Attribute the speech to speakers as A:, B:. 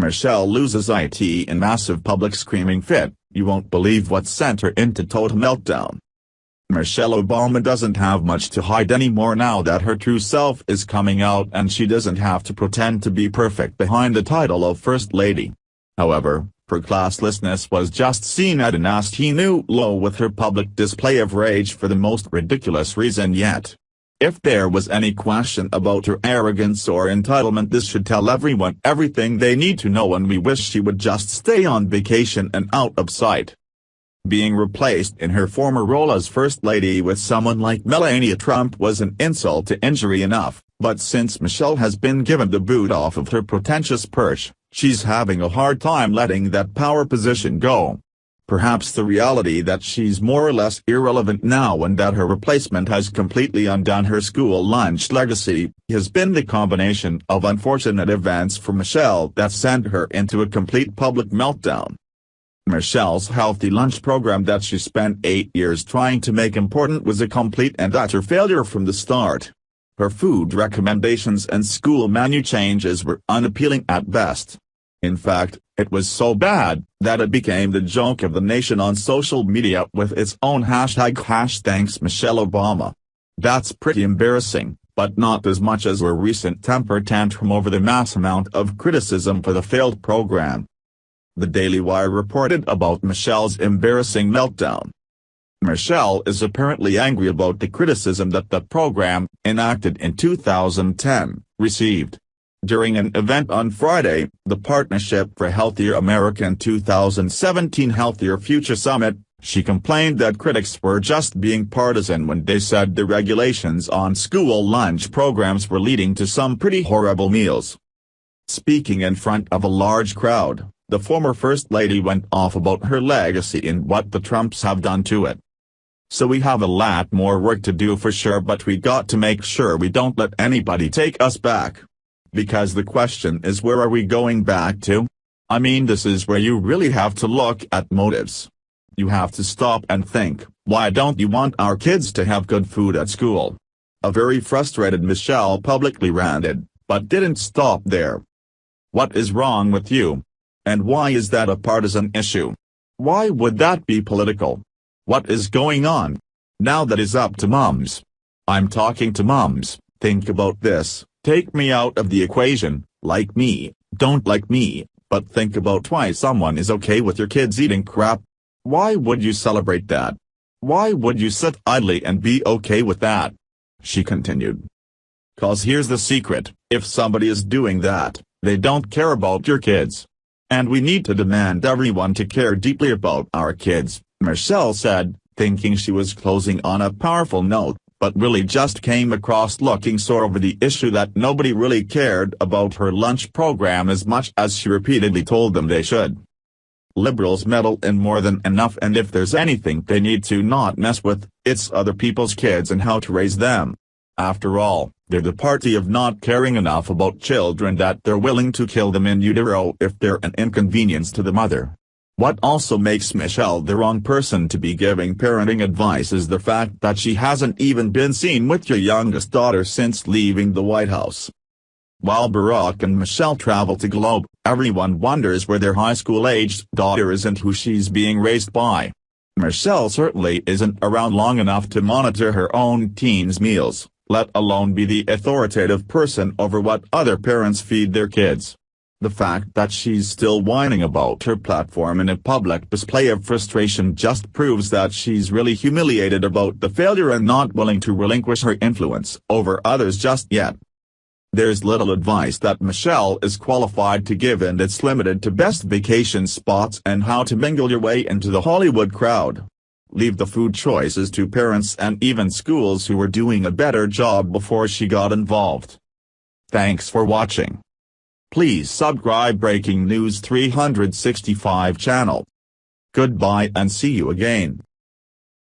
A: Michelle loses it in massive public screaming fit. You won't believe what sent her into total meltdown. Michelle Obama doesn't have much to hide anymore now that her true self is coming out, and she doesn't have to pretend to be perfect behind the title of First Lady. However, her classlessness was just seen at a nasty new low with her public display of rage for the most ridiculous reason yet. If there was any question about her arrogance or entitlement, this should tell everyone everything they need to know, and we wish she would just stay on vacation and out of sight. Being replaced in her former role as First Lady with someone like Melania Trump was an insult to injury enough, but since Michelle has been given the boot off of her pretentious perch, she's having a hard time letting that power position go. Perhaps the reality that she's more or less irrelevant now and that her replacement has completely undone her school lunch legacy has been the combination of unfortunate events for Michelle that sent her into a complete public meltdown. Michelle's healthy lunch program that she spent 8 years trying to make important was a complete and utter failure from the start. Her food recommendations and school menu changes were unappealing at best. In fact, it was so bad that it became the joke of the nation on social media with its own hashtag #ThanksMichelleObama. That's pretty embarrassing, but not as much as her recent temper tantrum over the mass amount of criticism for the failed program. The Daily Wire reported about Michelle's embarrassing meltdown. Michelle is apparently angry about the criticism that the program, enacted in 2010, received. During an event on Friday, the Partnership for Healthier American 2017 Healthier Future Summit, she complained that critics were just being partisan when they said the regulations on school lunch programs were leading to some pretty horrible meals. Speaking in front of a large crowd, the former First Lady went off about her legacy and what the Trumps have done to it. So we have a lot more work to do for sure, but we got to make sure we don't let anybody take us back. Because the question is, where are we going back to? I mean, this is where you really have to look at motives. You have to stop and think, why don't you want our kids to have good food at school? A very frustrated Michelle publicly ranted, but didn't stop there. What is wrong with you? And why is that a partisan issue? Why would that be political? What is going on? Now that is up to moms. I'm talking to moms, think about this. Take me out of the equation, like me, don't like me, but think about why someone is okay with your kids eating crap. Why would you celebrate that? Why would you sit idly and be okay with that? She continued. 'Cause here's the secret, if somebody is doing that, they don't care about your kids. And we need to demand everyone to care deeply about our kids, Michelle said, thinking she was closing on a powerful note, but really just came across looking sore over the issue that nobody really cared about her lunch program as much as she repeatedly told them they should. Liberals meddle in more than enough, and if there's anything they need to not mess with, it's other people's kids and how to raise them. After all, they're the party of not caring enough about children that they're willing to kill them in utero if they're an inconvenience to the mother. What also makes Michelle the wrong person to be giving parenting advice is the fact that she hasn't even been seen with your youngest daughter since leaving the White House. While Barack and Michelle travel to globe, everyone wonders where their high school-aged daughter is and who she's being raised by. Michelle certainly isn't around long enough to monitor her own teens' meals, let alone be the authoritative person over what other parents feed their kids. The fact that she's still whining about her platform in a public display of frustration just proves that she's really humiliated about the failure and not willing to relinquish her influence over others just yet. There's little advice that Michelle is qualified to give, and it's limited to best vacation spots and how to mingle your way into the Hollywood crowd. Leave the food choices to parents and even schools who were doing a better job before she got involved. Thanks for watching. Please subscribe Breaking News 365 channel. Goodbye and see you again.